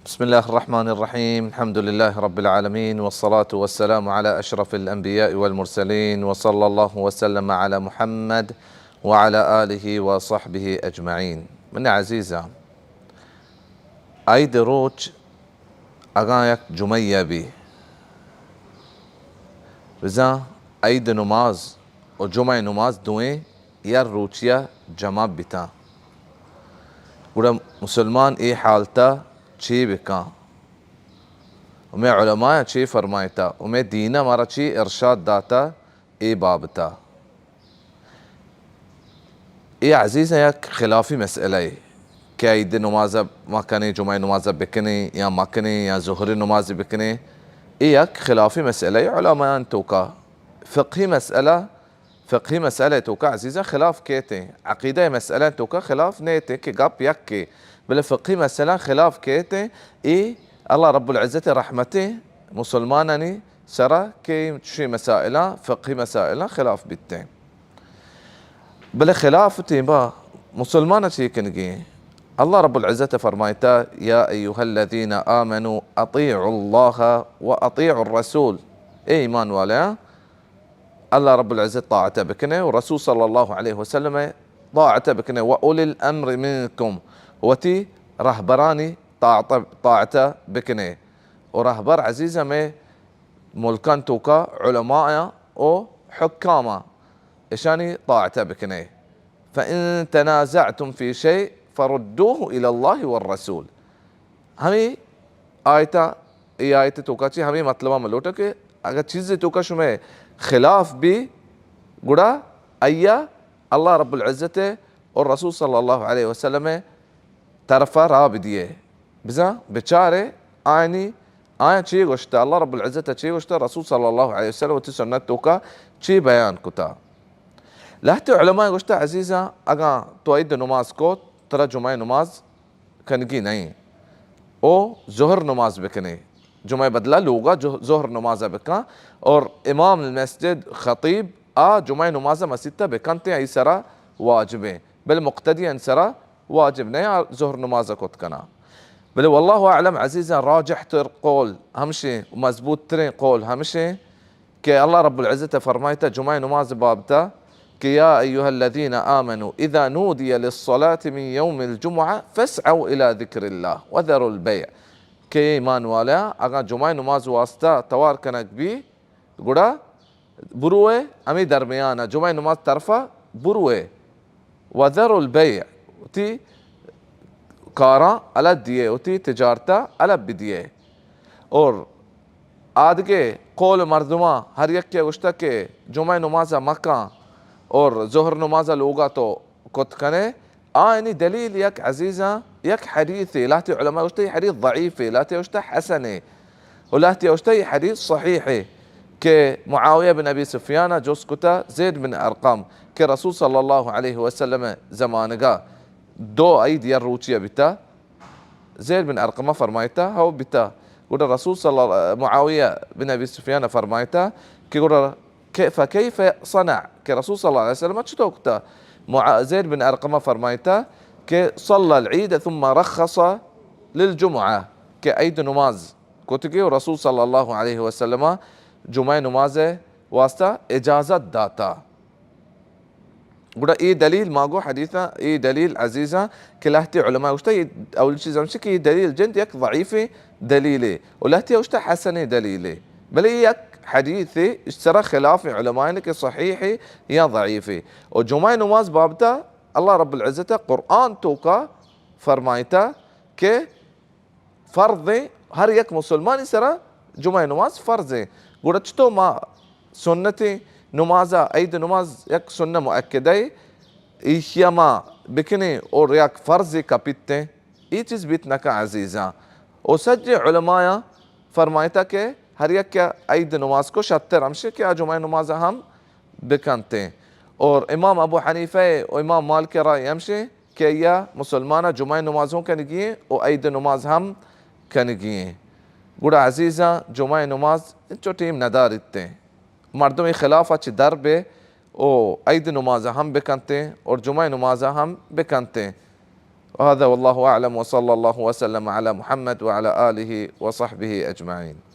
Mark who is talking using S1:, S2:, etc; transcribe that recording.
S1: بسم الله الرحمن الرحيم. الحمد لله رب العالمين، والصلاة والسلام على أشرف الأنبياء والمرسلين، وصلى الله وسلم على محمد وعلى آله وصحبه أجمعين. من عزيزة أيد روج أغايك جمية بي بزا أيد نماز وجمع نماز دوين ير روچيا جمع بتا ودا مسلمان اي حالتا چی بکا ومیں علماء چی فرمائتا ومیں دینہ مارا چی ارشاد داتا اي بابتا. اي عزيزة ياك خلافي مسألة كي ايد نمازة ما كني جمعة نمازة بكني يا ما كني يا زهري نمازة بكني اي ياك خلافي مسألة علماء انتوكا فقهي مسألة توكا عزيزة خلاف كيتي عقيدة مسألة توكا خلاف نيتي كي قاب يكي بل فقهي مسألة خلاف كيتي اي الله رب العزة رحمته مسلمانني سرى كي شي مسائل فقهي مسائل خلاف بيتين بل خلاف تيبا مسلمانة شي كنجي الله رب العزة فرمايتا يا أيها الذين آمنوا أطيعوا الله وأطيعوا الرسول إيمان ولا الله رب العزة طاعته بكنه والرسول صلى الله عليه وسلم طاعته بكنه وأولي الأمر منكم وتي رهبراني طاعته بكنه ورهبر عزيزة مي ملكان توكا علماء أو حكاما إشاني طاعته بكنه فإن تنازعتم في شيء فردوه إلى الله والرسول. همي آيتا اي آيتا توكا چي همي مطلبا ملوٹا کہ اگر چیز توكا شمه خلاف بي قدا أيا الله رب العزة والرسول صلى الله عليه وسلم طرفا رابديه بزا بچاره آيني آية چي گوشتا الله رب العزة چي گوشتا رسول صلى الله عليه وسلم وتي سنت توكا چي بيان كتا لحتى علماء گوشتا عزيزة اگا تو ايد نماز کو ترى جمعه نماز کنگی نہیں او ظهر نماز بکنے جمعہ بدلا لوگا ظهر نماز بکا اور امام المسجد خطيب جمعہ نماز مسجد بکنتے ای سرا واجب بل مقتدی ان سرا واجب نہیں ظهر نماز کو کنا بل والله اعلم عزيزا راجح تر قول همشي ومزبوط ترين قول همشي كي الله رب العزة فرمايته جمعة نماز بابتا كي يا أيها الذين آمنوا إذا نودي للصلاة من يوم الجمعة فاسعوا إلى ذكر الله وذروا البيع كي ایمان والا اگر جمعہ نماز واسطہ توار کنک بھی گڑا بروے امی درمیانا جمعہ نماز طرفا بروے وذروا البيع وتي کارا علت دیے وتي تجارتا علت بدیے اور آدھگے قول مردمہ ہر یک کے گشتہ کے جمعہ نماز مکہ اور ظهر نماز لوگا تو کت کنے آني دليل يك عزيزة يك حديثي لا تي علماء وشتي حديث ضعيفي لا تي وشتي حسني ولا تي وشتي حديث صحيحي كمعاوية بن أبي سفيان جوسكتا زيد بن أرقام كرسول صلى الله عليه وسلم زمانقا دو أيد يروتيا بتا زيد بن أرقام فرمايتا هو بتا قول الرسول معاوية بن أبي سفيان فرمايتا كيقول فكيف صنع كرسول صلى الله عليه وسلم تشتوكتا زيد بن أرقم فرمايتا كي صلى العيد ثم رخص للجمعة كأيد نماز كتكي ورسول صلى الله عليه وسلم جمعة نماز واسطة إجازة داتا قلنا إيه دليل ماقو حديثة إيه دليل عزيزة كلاهتي علماء وشتا أول شيء زمشك إيه دليل جند يك ضعيفي دليلي ولاهتي وشتا حسني دليلي بل يك حديثي اشترى خلافي علمائك صحيحي يا ضعيفي وجمعة نماز بابتا الله رب العزة قرآن توكا فرمايتا كي فرضي هر يك مسلمان سرا جمعة نماز فرضي قلت ما سنتي نمازا ايد نماز يك سنة مؤكدة ايشيما بكني اور يك فرضي كابيتة اي چیز بيتنا كعزيزة وسجل علماء فرمايتا كي हर एक क्या ईद नमाज को शत्तर हमसे क्या जुमा नमाज हम बिकनते हैं और इमाम अबू हनीफा और इमाम मालिक राय हमसे क्या या मुसलमान जुमा नमाजों के निगिए और ईद नमाज हम के निगिए गुड़ा अजीज़ा जुमा नमाज जो टीम नदार इतने मर्दों में खिलाफ अच्छी दरबे और ईद नमाज हम बिकनते हैं और जुमा नमाज हम बिकनते हैं وهذا والله أعلم، وصلى الله وسلم على محمد وعلى آله وصحبه أجمعين.